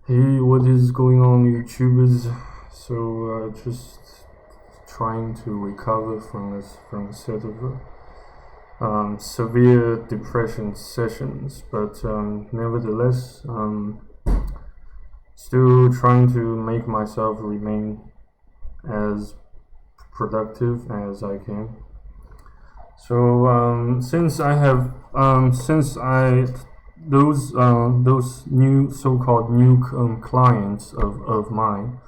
Hey, what is going on, YouTubers? So, just trying to recover from a set of severe depression sessions, but nevertheless, still trying to make myself remain as productive as I can. So, those new so-called new clients of mine,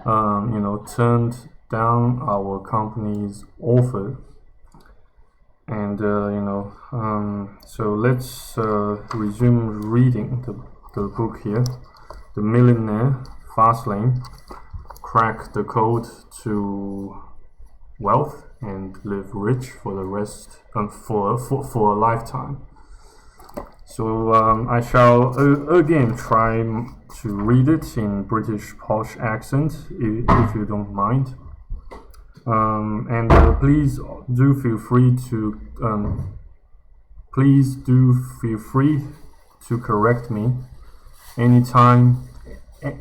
turned down our company's offer, and so let's resume reading the book here, The Millionaire Fastlane: Crack the Code to Wealth and Live Rich for the rest for a lifetime. So I shall again try to read it in British Posh Accent, if you don't mind. And please do feel free to correct me anytime,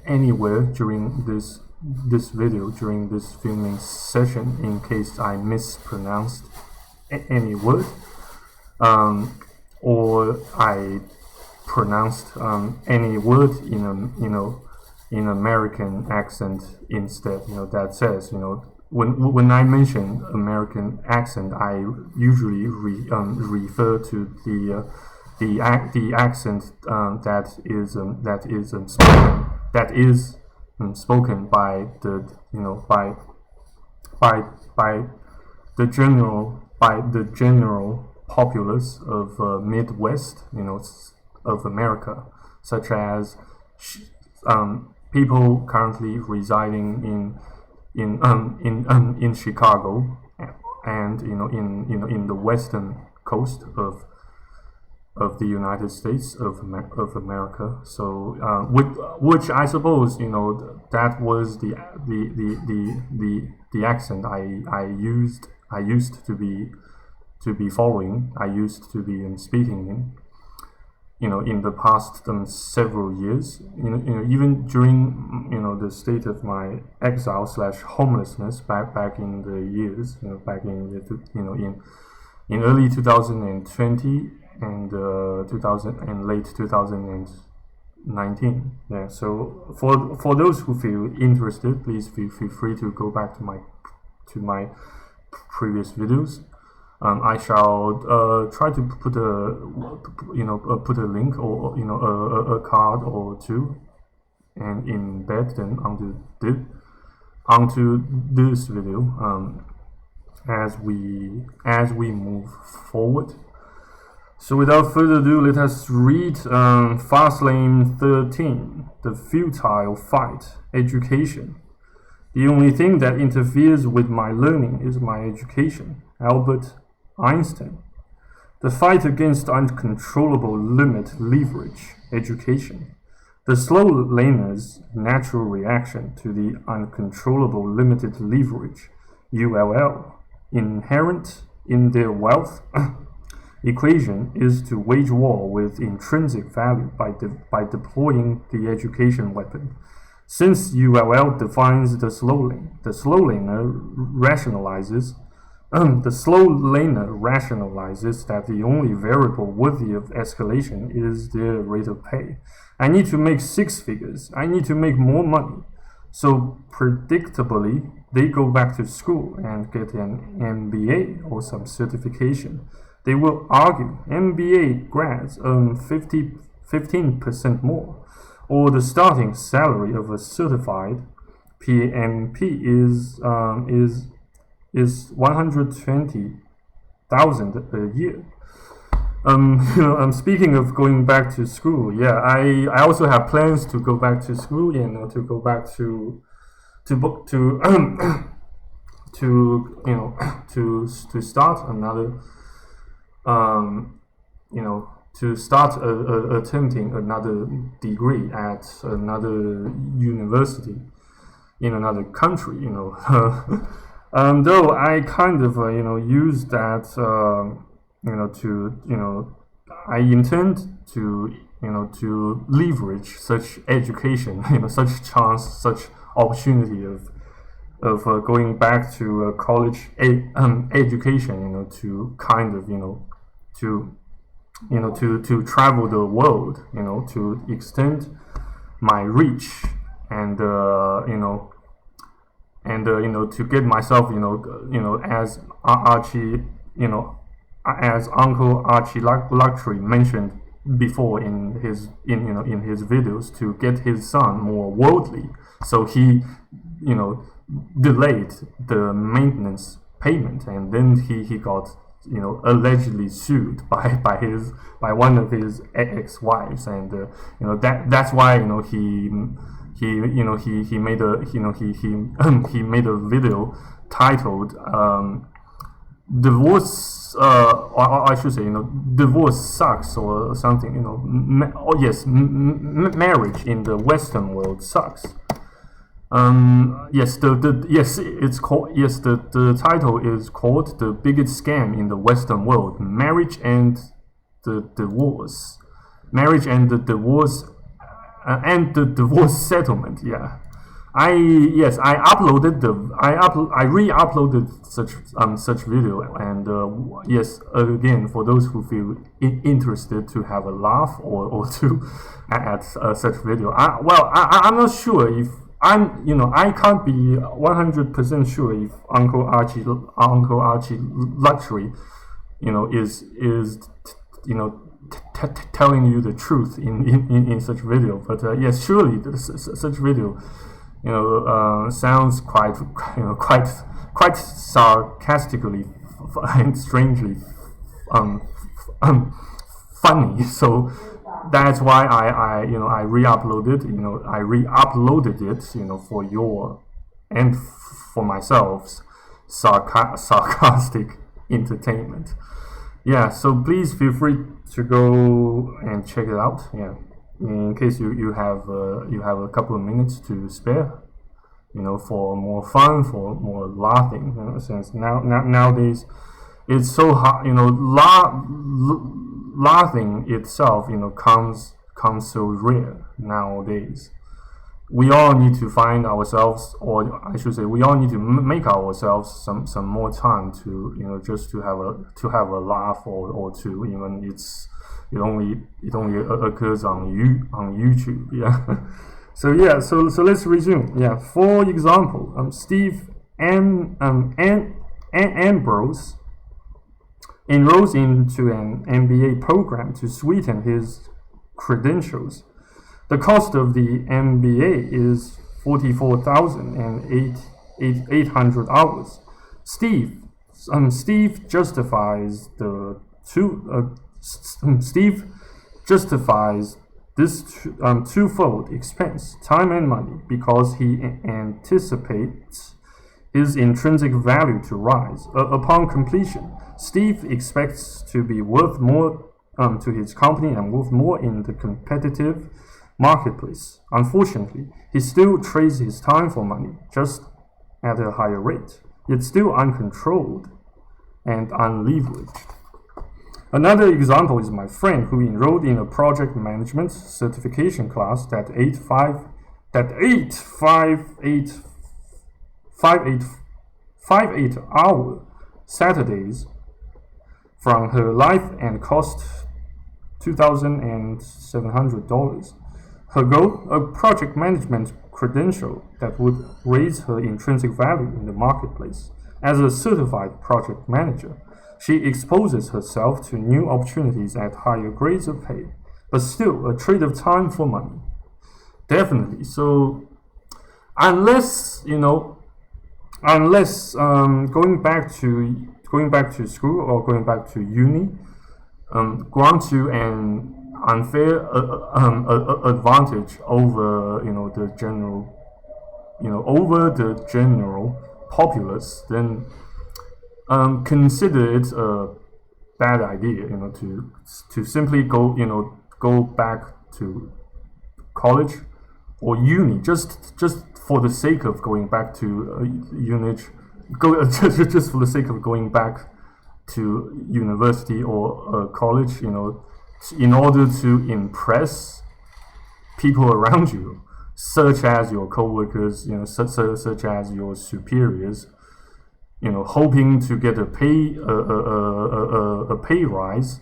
anywhere during this video, during this filming session, in case I mispronounced any word, or I pronounced any word in American accent instead. That says, when I mention American accent, I usually refer to the accent that is spoken by the general populace of Midwest, of America, such as people currently residing in Chicago, and in the western coast of the United States of America. So which I suppose that was the accent I used to be following. I used to be speaking in the past several years. Even during the state of my exile / homelessness back in the years, back in early 2020 and 2000 and late 2019. Yeah. So for those who feel interested, please feel free to go back to my previous videos. I shall try to put a link, or a card or two, and embed them onto this video as we move forward. So without further ado, let us read Fastlane 13, The Futile Fight, Education. The only thing that interferes with my learning is my education. Albert Einstein. The fight against uncontrollable limit leverage, education. The slow laner's natural reaction to the uncontrollable limited leverage, ULL, inherent in their wealth equation, is to wage war with intrinsic value by deploying the education weapon. Since ULL defines the slow lane, the slow laner rationalizes that the only variable worthy of escalation is their rate of pay. I need to make 6 figures. I need to make more money. So predictably, they go back to school and get an MBA or some certification. They will argue MBA grads earn 15% more, or the starting salary of a certified PMP is 120,000 a year. I'm speaking of going back to school. Yeah, I also have plans to go back to school, to go back to start another, to start attempting another degree at another university in another country. Though I kind of use that I intend to to leverage such education, such chance, such opportunity of going back to college education, to kind of, to travel the world, to extend my reach and to get myself, as Archie, as Uncle Archie Luxury mentioned before in his videos, to get his son more worldly. So he, delayed the maintenance payment, and then he got, allegedly sued by one of his ex-wives, and that's why he made a he made a video titled divorce, or I should say, divorce sucks, or something, marriage in the Western world sucks. The title is called "The Biggest Scam in the Western World: Marriage and the Divorce." Marriage and the divorce, and the divorce settlement. Yeah, I re-uploaded such video, and again, for those who feel interested to have a laugh or to at such video. I'm not sure if I can't be 100% sure if Uncle Archie Luxury, is telling you the truth in such video. But yes, surely such video, sounds quite sarcastically and strangely funny. So that's why I re-uploaded it, for your and for myself's sarcastic entertainment. Yeah, so please feel free to go and check it out. Yeah, in case you have a couple of minutes to spare, for more fun, for more laughing. Since nowadays it's so hard, laughing itself, comes so rare nowadays. We all need to find ourselves, or I should say, we all need to make ourselves some more time to, just to have a laugh, or to even it only occurs on YouTube. Yeah. So let's resume. Yeah. For example, Steve Ambrose enrolls into an MBA program to sweeten his credentials. The cost of the MBA is 44,800 hours. Steve justifies this twofold expense, time and money, because he anticipates his intrinsic value to rise. Upon completion, Steve expects to be worth more to his company and worth more in the competitive marketplace. Unfortunately, he still trades his time for money, just at a higher rate, yet still uncontrolled and unleveraged. Another example is my friend who enrolled in a project management certification class that 8-hour Saturdays from her life and cost $2,700. Her goal, a project management credential that would raise her intrinsic value in the marketplace. As a certified project manager, she exposes herself to new opportunities at higher grades of pay, but still a trade of time for money. Definitely. So unless going back to school or going back to uni, grant you an unfair advantage over the general populace, then consider it a bad idea, to simply go back to college or uni just for the sake of going back to just for the sake of going back to university or college, in order to impress people around you, such as your coworkers, such as your superiors, hoping to get a pay rise,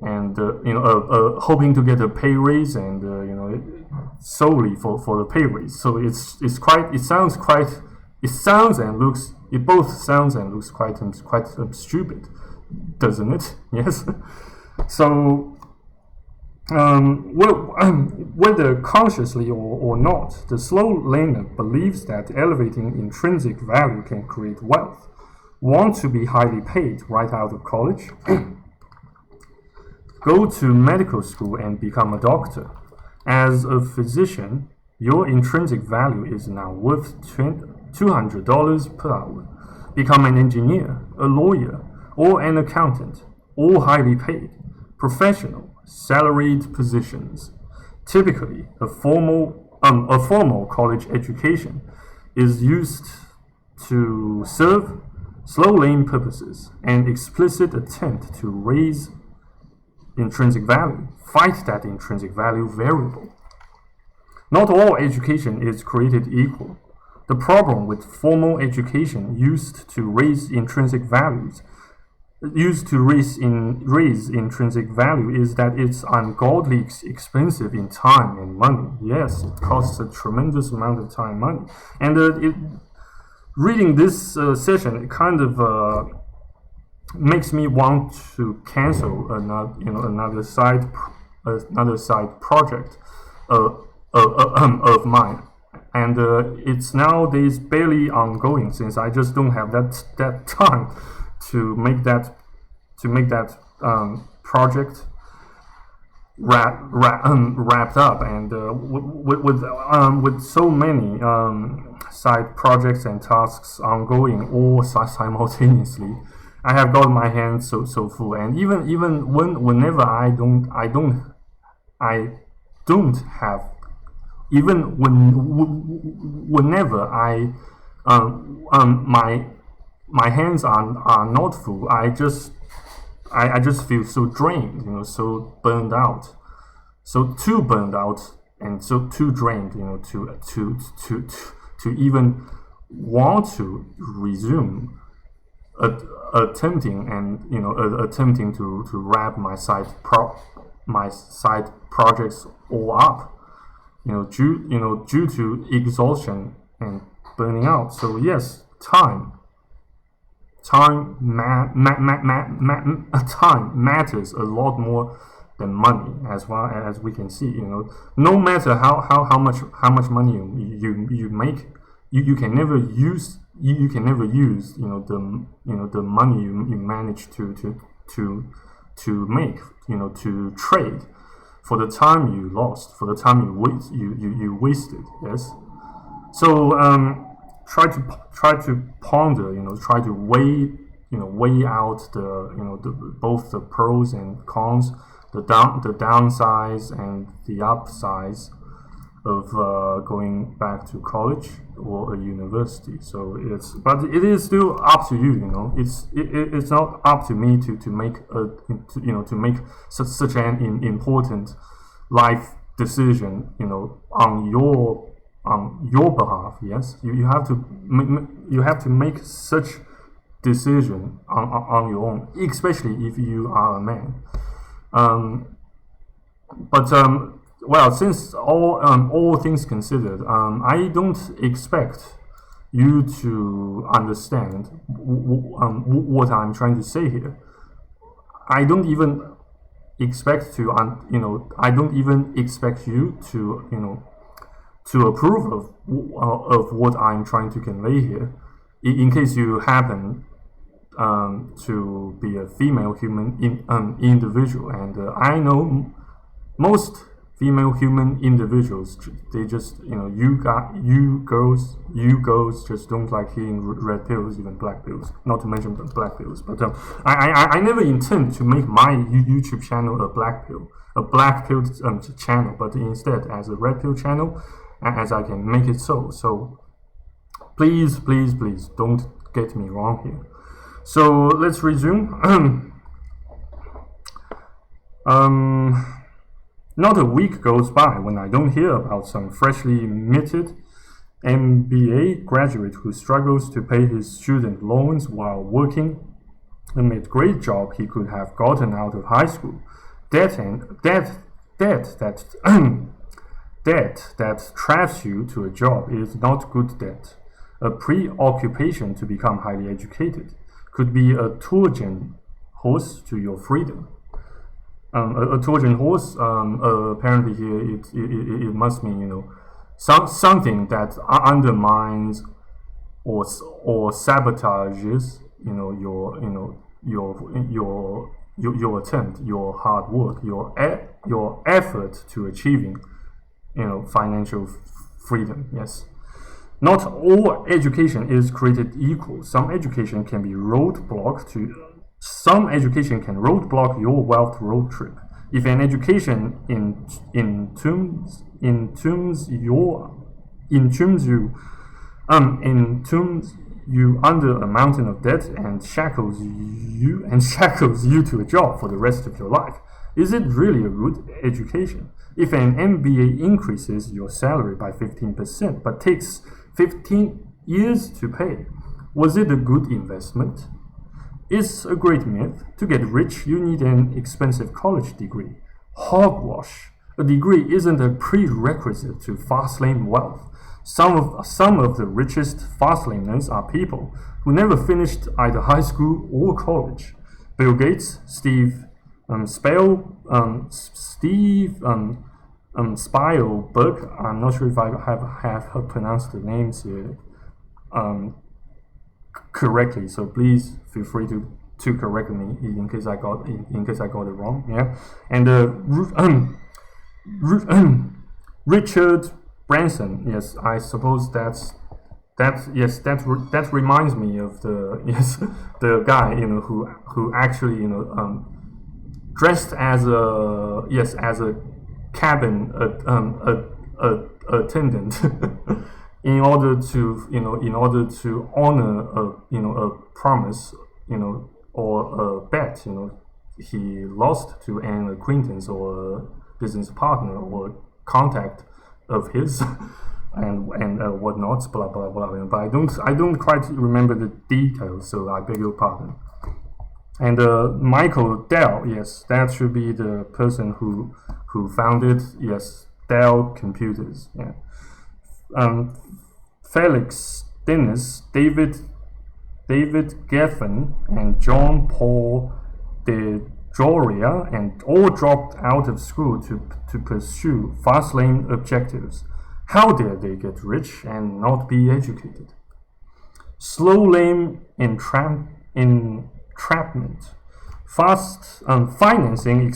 and hoping to get a pay raise, and solely for the pay raise. So it both sounds and looks quite stupid, doesn't it? Yes. So whether consciously or not, the slow laner believes that elevating intrinsic value can create wealth, want to be highly paid right out of college, go to medical school and become a doctor. As a physician, your intrinsic value is now worth $200 per hour. Become an engineer, a lawyer, or an accountant, all highly paid, professional, salaried positions. Typically, a formal college education is used to serve slow lane purposes, an explicit attempt to raise intrinsic value, fight that intrinsic value variable. Not all education is created equal. The problem with formal education used to raise intrinsic values is that it's ungodly expensive in time and money. Yes, it costs a tremendous amount of time and money. And reading this session, it kind of makes me want to cancel another side project of mine, and it's nowadays barely ongoing since I just don't have that time to make that project wrapped up, and with so many side projects and tasks ongoing all simultaneously, I have got my hands so full, and even whenever my hands are not full, I just feel so drained, so burned out, so too burned out, and so too drained, to even want to resume attempting to wrap my side projects all up, due to exhaustion and burning out. So yes, time matters a lot more than money, as well as we can see. No matter how much money you make, you can never use the money you manage to make, to trade for the time you lost, for the time you wasted. Yes. So try to ponder, try to weigh out both the pros and cons, the downsides and the upsides of going back to college or a university. So but it is still up to you. It's not up to me to make such an important life decision, on your behalf. Yes, you have to make such decision on your own, especially if you are a man. Well, since all things considered, I don't expect you to understand what I'm trying to say here. I don't even expect you to approve of what I'm trying to convey here. In case you happen to be a female human individual, and I know most female human individuals, they just, you girls just don't like hearing red pills, even black pills, not to mention black pills. But I never intend to make my YouTube channel a black pill channel, but instead as a red pill channel, as I can make it so. So please don't get me wrong here. So let's resume. Not a week goes by when I don't hear about some freshly minted MBA graduate who struggles to pay his student loans while working amid great job he could have gotten out of high school. Debt that traps you to a job is not good debt. A preoccupation to become highly educated could be a Trojan horse to your freedom. A Trojan horse, apparently here it must mean something that undermines or sabotages your attempt, your hard work, your effort to achieving financial freedom. Yes. Not all education is created equal. Some education can roadblock your wealth road trip. If an education entombs you under a mountain of debt and shackles you to a job for the rest of your life, is it really a good education? If an MBA increases your salary by 15% but takes 15 years to pay, was it a good investment? It's a great myth. To get rich, you need an expensive college degree. Hogwash. A degree isn't a prerequisite to fastlane wealth. Some of the richest fastlaners are people who never finished either high school or college. Bill Gates, Steve Spielberg. I'm not sure if I have pronounced the names here correctly, so please feel free to correct me in case I got it wrong. Yeah, and Richard Branson. Yes, I suppose that reminds me of the guy who actually dressed as a cabin attendant in order to honor a promise or a bet he lost to an acquaintance or a business partner or contact of his and whatnot, blah blah blah. But I don't quite remember the details, so I beg your pardon. And Michael Dell, yes, that should be the person who founded, yes, Dell Computers. Yeah. Felix Dennis, David Geffen, and John Paul de Joria, and all dropped out of school to pursue fastlane objectives. How dare they get rich and not be educated? Slow lane entrapment. Financing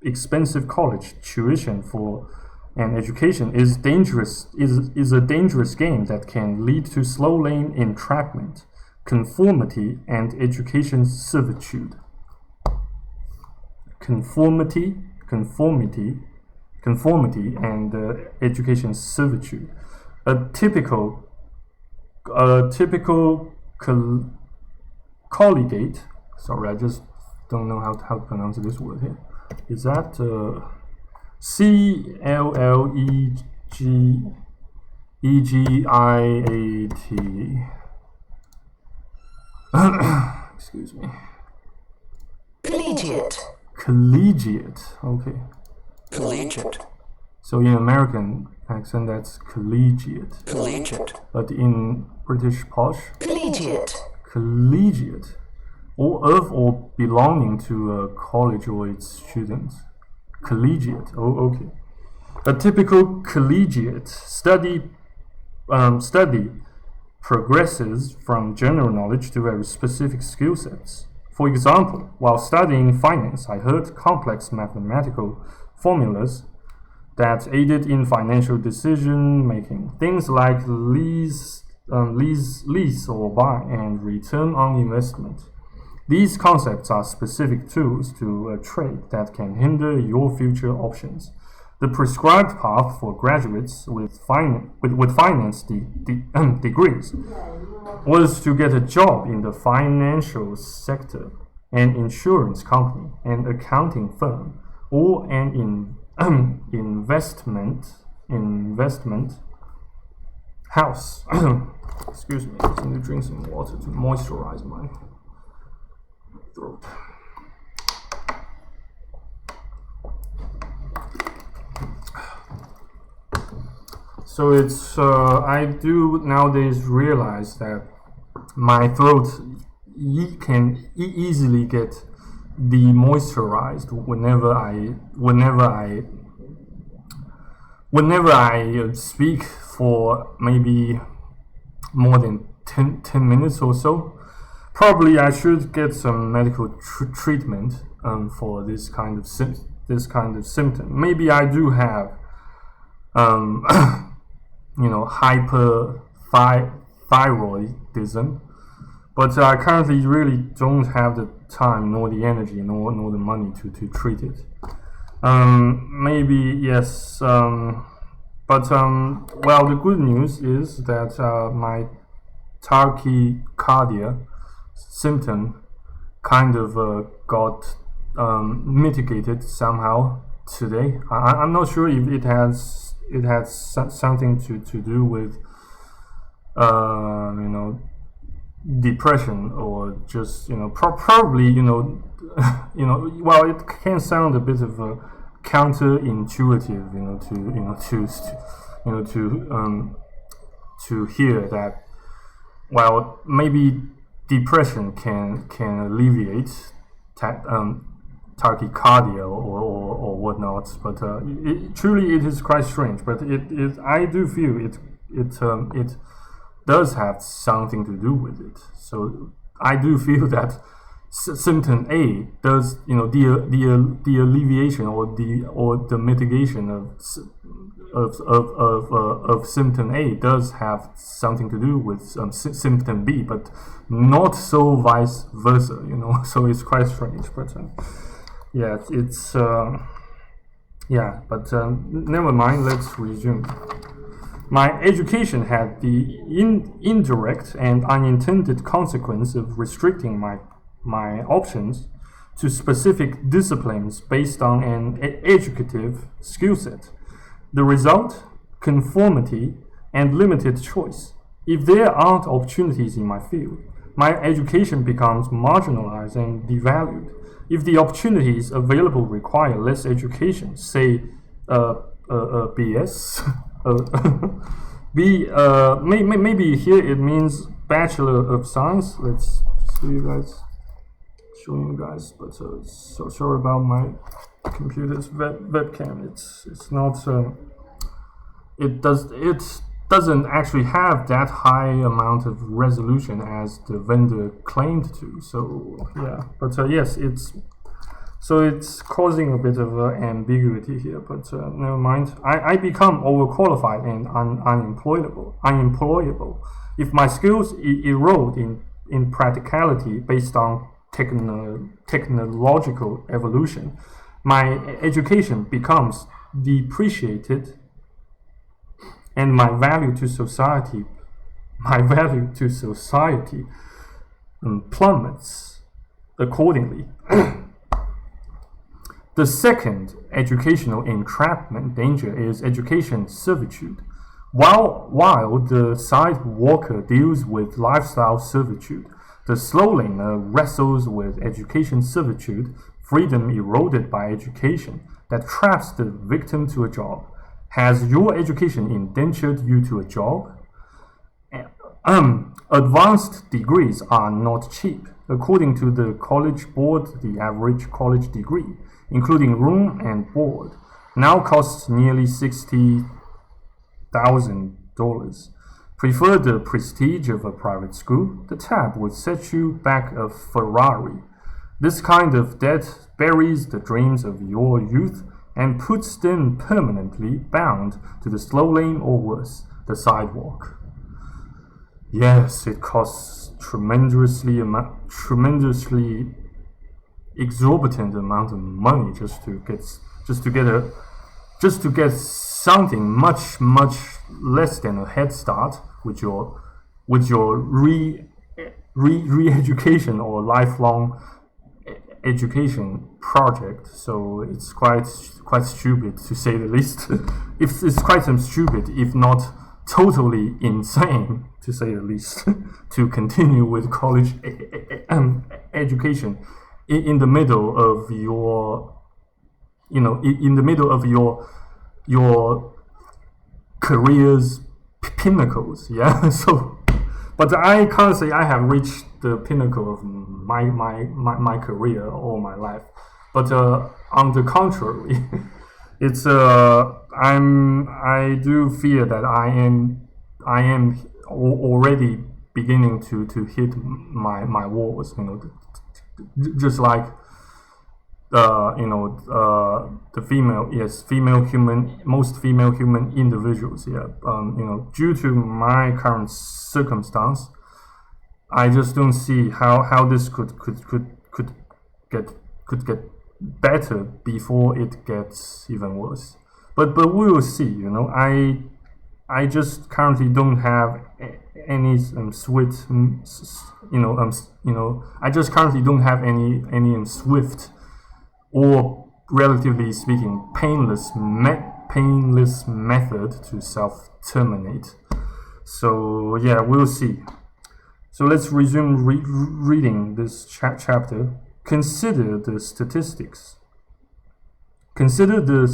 expensive college tuition for an education is a dangerous game that can lead to slow lane entrapment, conformity, and education servitude. Conformity, and education servitude. A typical collegiate. Sorry, I just don't know how to pronounce this word here. Is that CLLEGIAT? Excuse me. Collegiate. Okay. Collegiate. So in American accent, that's collegiate. But in British Posh, collegiate. Or belonging to a college or its students. Collegiate. Oh, okay. A typical collegiate study progresses from general knowledge to very specific skill sets. For example, while studying finance, I heard complex mathematical formulas that aided in financial decision making. Things like lease or buy and return on investment. These concepts are specific tools to a trade that can hinder your future options. The prescribed path for graduates with finance degrees was to get a job in the financial sector. an insurance company, an accounting firm, or an investment house. Excuse me, I just need to drink some water to moisturize my throat. So it's I do nowadays realize that my throat can easily get demoisturized whenever I speak for maybe more than 10 minutes or so. Probably I should get some medical treatment for this kind of symptom. Maybe I do have hyperthyroidism, but I currently really don't have the time, nor the energy, nor the money to treat it. Maybe yes, but well, the good news is that my tachycardia symptom kind of got mitigated somehow today. I'm not sure if it has something to do with depression, or just probably well, it can sound a bit of a counterintuitive to hear that, well, maybe depression can alleviate tachycardia or whatnot, but truly it is quite strange. But I do feel it does have something to do with it. So I do feel that symptom A does, the alleviation or the mitigation of symptom A does have something to do with symptom B, but not so vice versa. So it's quite strange. But yeah, it's but never mind. Let's resume. My education had the indirect and unintended consequence of restricting my options to specific disciplines based on an educative skill set. The result? Conformity and limited choice. If there aren't opportunities in my field, my education becomes marginalized and devalued. If the opportunities available require less education, say BS, maybe here it means Bachelor of Science. Let's show you guys, but so sorry about my computer's webcam. It's not it doesn't actually have that high amount of resolution as the vendor claimed to. So yeah, but yes, it's causing a bit of ambiguity here, but never mind. I become overqualified and unemployable. If my skills erode in practicality based on technological evolution, my education becomes depreciated, and my value to society plummets accordingly. The second educational entrapment danger is education servitude. While the sidewalker deals with lifestyle servitude, the slow laner wrestles with education servitude, freedom eroded by education that traps the victim to a job. Has your education indentured you to a job? Advanced degrees are not cheap. According to the College Board, the average college degree, including room and board, now costs nearly $60,000. Prefer the prestige of a private school? The tab would set you back a Ferrari. This kind of debt buries the dreams of your youth and puts them permanently bound to the slow lane, or worse, the sidewalk. Yes, it costs tremendously exorbitant amount of money just to get something much less than a head start with your re-education or lifelong education project, so it's quite stupid to say the least. It's quite stupid, if not totally insane, to say the least, to continue with college education in the middle of your, in the middle of your career's pinnacles. Yeah. So, but I can't say I have reached the pinnacle of my career or my life. But on the contrary, it's I do fear that I am already beginning to hit my walls. Just like the most female human individuals. Yeah. Due to my current circumstance, I just don't see how this could get better before it gets even worse. But we will see. I just currently don't have any swift. I just currently don't have any swift or, relatively speaking, painless method to self-terminate. So yeah, we'll see. So let's resume reading this chapter. Consider the statistics. Consider the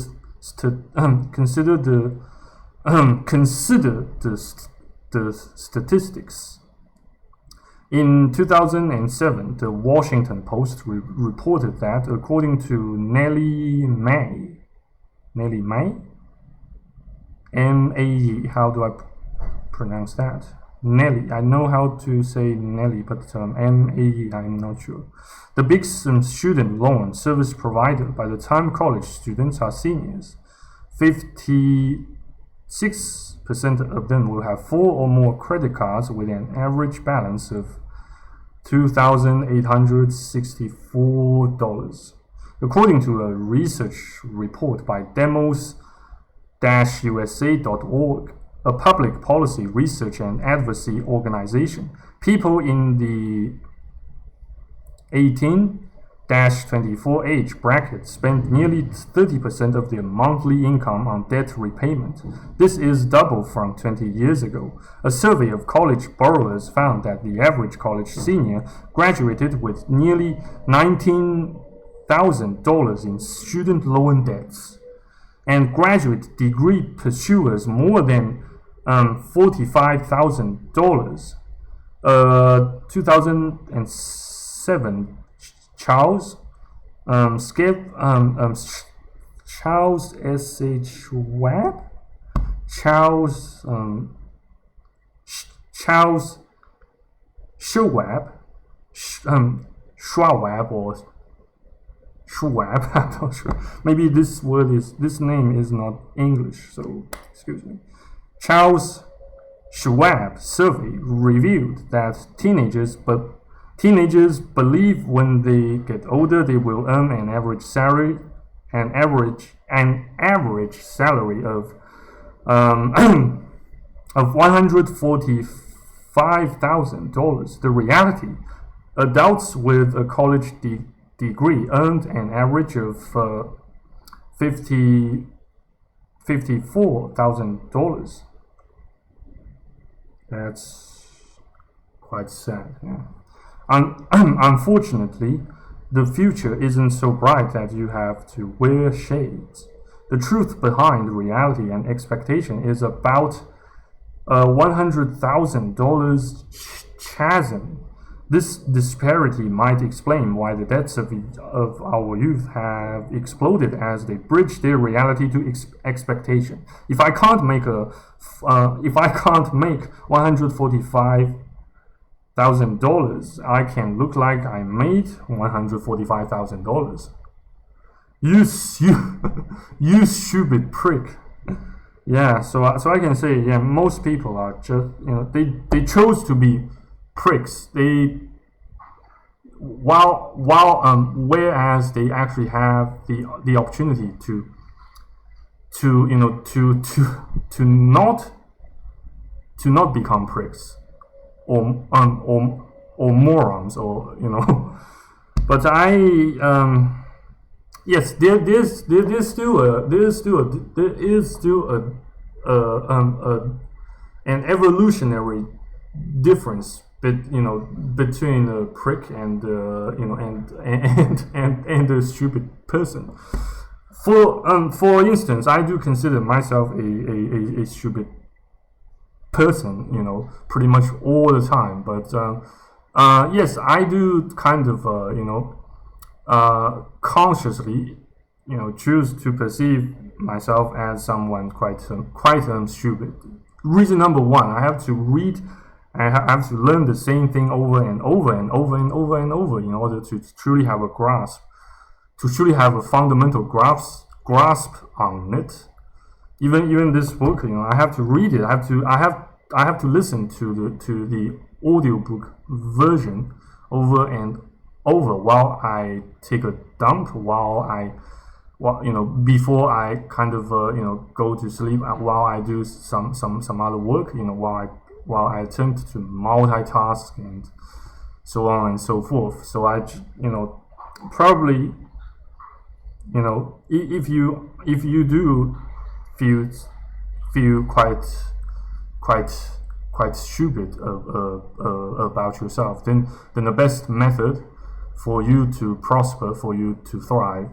statistics. In 2007, the Washington Post reported that, according to Nellie Mae, M-A-E, how do I pronounce that? Nelly. I know how to say Nelly, but M-A-E, I'm not sure. The big student loan service provider, by the time college students are seniors, 56% of them will have 4 or more credit cards with an average balance of $2,864. According to a research report by demos-usa.org, a public policy research and advocacy organization, people in the 18-24 age bracket spend nearly 30% of their monthly income on debt repayment. This is double from 20 years ago. A survey of college borrowers found that the average college senior graduated with nearly $19,000 in student loan debts, and graduate degree pursuers more than $45,000. 2007 Charles Schwab, I'm not sure. Maybe this name is not English, so excuse me. Charles Schwab survey revealed that teenagers believe when they get older they will earn an average salary of $145,000. The reality: adults with a college degree earned an average of $54,000. That's quite sad. Yeah. Unfortunately, the future isn't so bright that you have to wear shades. The truth behind reality and expectation is about a $100,000 chasm. This disparity might explain why the debts of our youth have exploded as they bridge their reality to expectation. If I can't make $145,000, I can look like I made $145,000. You stupid prick. Yeah, so I can say, yeah, most people are just, they chose to be pricks. Whereas they actually have the opportunity to not become pricks or morons, or But yes, there is still an evolutionary difference, between a prick and and a stupid person. For instance, I do consider myself a stupid person, pretty much all the time. But yes, I do kind of consciously, choose to perceive myself as someone quite stupid. Reason number one: I have to learn the same thing over and over and over and over and over in order to truly have a fundamental grasp on it. Even this book, I have to read it. I have to listen to the audiobook version over and over while I take a dump, before I kind of go to sleep, while I do some other work, while I attempt to multitask and so on and so forth. So I probably, if you do feel quite stupid about yourself, then the best method for you to prosper, for you to thrive,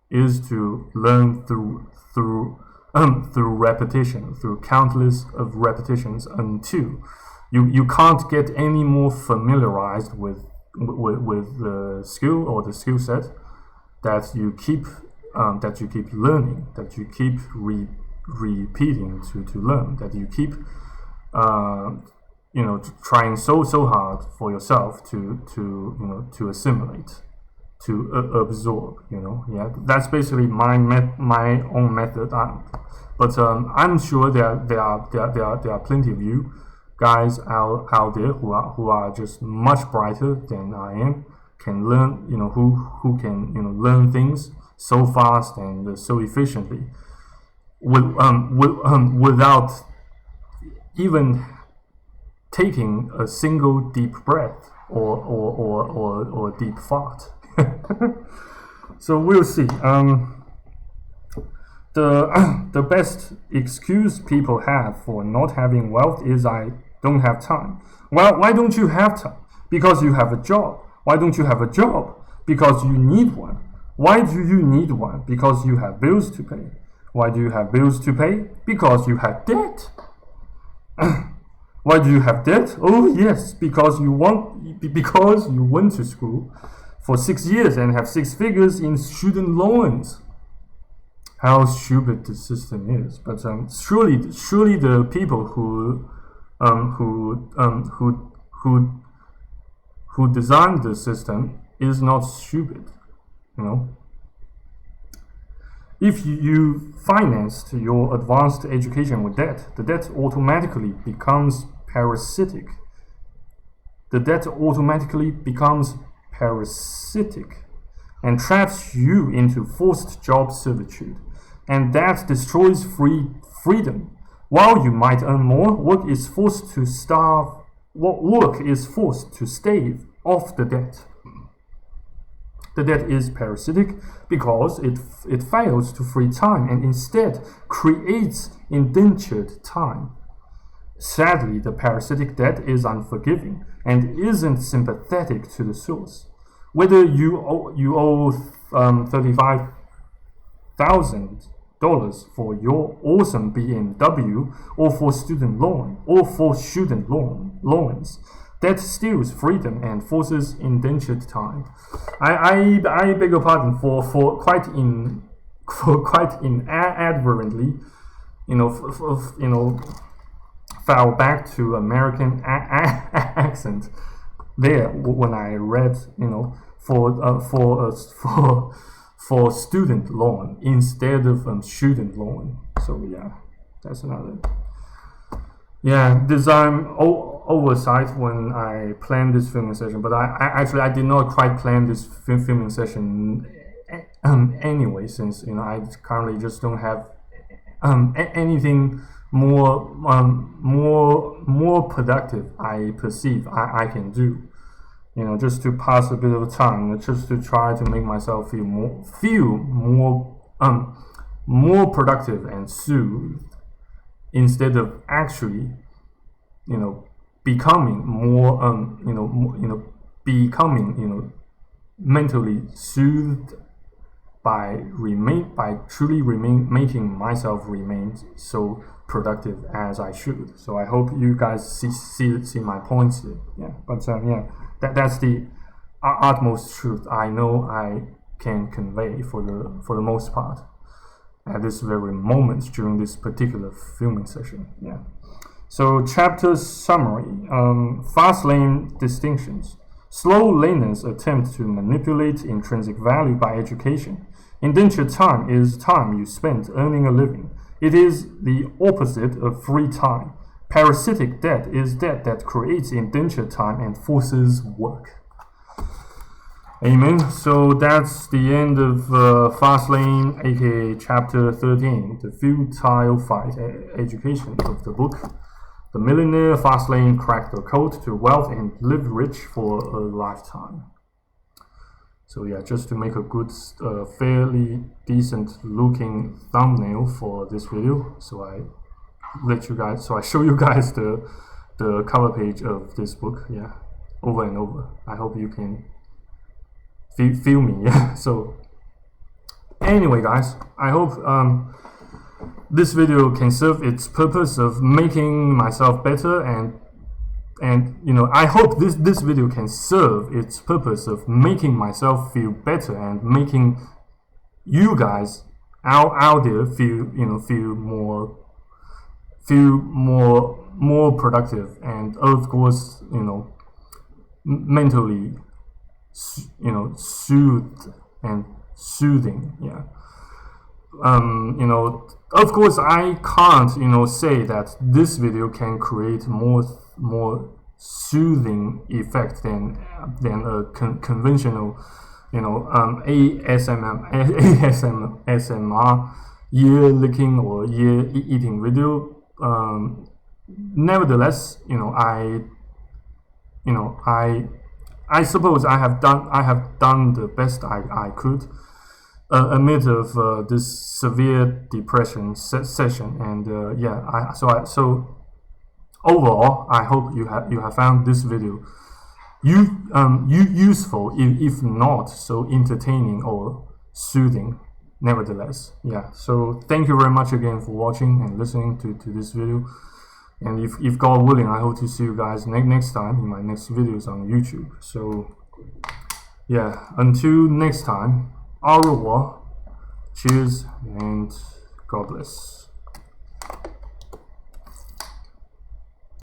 is to learn through repetition, through countless of repetitions, until you can't get any more familiarized with the skill or the skill set that you keep learning, that you keep repeating to learn, that you keep trying so hard for yourself to assimilate, to absorb. That's basically my own method. But I'm sure there are plenty of you guys out there who are just much brighter than I am, can learn, who can learn things so fast and so efficiently, without even taking a single deep breath or deep fart. So we'll see. The best excuse people have for not having wealth is, I don't have time. Well, why don't you have time? Because you have a job. Why don't you have a job? Because you need one. Why do you need one? Because you have bills to pay. Why do you have bills to pay? Because you have debt. Why do you have debt? Oh yes, because you went to school for 6 years and have 6 figures in student loans. How stupid the system is! But surely the people who designed the system is not stupid. If you financed your advanced education with debt, the debt automatically becomes parasitic. And traps you into forced job servitude. And that destroys freedom. While you might earn more, work is forced to stave off the debt. The debt is parasitic because it fails to free time and instead creates indentured time. Sadly, the parasitic debt is unforgiving and isn't sympathetic to the source. Whether you owe $35,000 for your awesome BMW or for student loans, that steals freedom and forces indentured time. I beg your pardon for quite inadvertently, fell back to American accent there when I read, for student loan instead of student loan. So yeah, that's another. Yeah, design oversight when I planned this filming session, but I did not quite plan this filming session anyway, since I currently just don't have anything more productive I perceive I can do. just to pass a bit of time, just to try to make myself feel more productive and soothed, instead of actually, becoming mentally soothed by truly making myself remain so productive as I should. So I hope you guys see my points here. Yeah, but that's the utmost truth I know I can convey for the most part at this very moment during this particular filming session. Yeah. So chapter summary: Fastlane distinctions. Slow lanes attempt to manipulate intrinsic value by education. Indentured time is time you spend earning a living. It is the opposite of free time. Parasitic debt is debt that creates indentured time and forces work. Amen. So that's the end of Fastlane, aka Chapter 13, the futile fight education of the book. The Millionaire Fastlane cracked the code to wealth and live rich for a lifetime. So yeah, just to make a good, fairly decent looking thumbnail for this video, so I show you guys the cover page of this book, yeah, over and over. I hope you can feel me, yeah. So anyway, guys, I hope this video can serve its purpose of making myself better, and I hope this video can serve its purpose of making myself feel better and making you guys out there feel more productive, and of course mentally soothed and soothing. Yeah. Of course, I can't, say that this video can create more soothing effect than a conventional, ASMR ear licking or ear eating video. Nevertheless, I suppose I have done the best I could. Amid of this severe depression session, and so overall, I hope you have found this video useful, if not so entertaining or soothing. Nevertheless, yeah. So thank you very much again for watching and listening to this video. And if God willing, I hope to see you guys next time in my next videos on YouTube. So yeah, until next time. Au revoir, cheers, and God bless.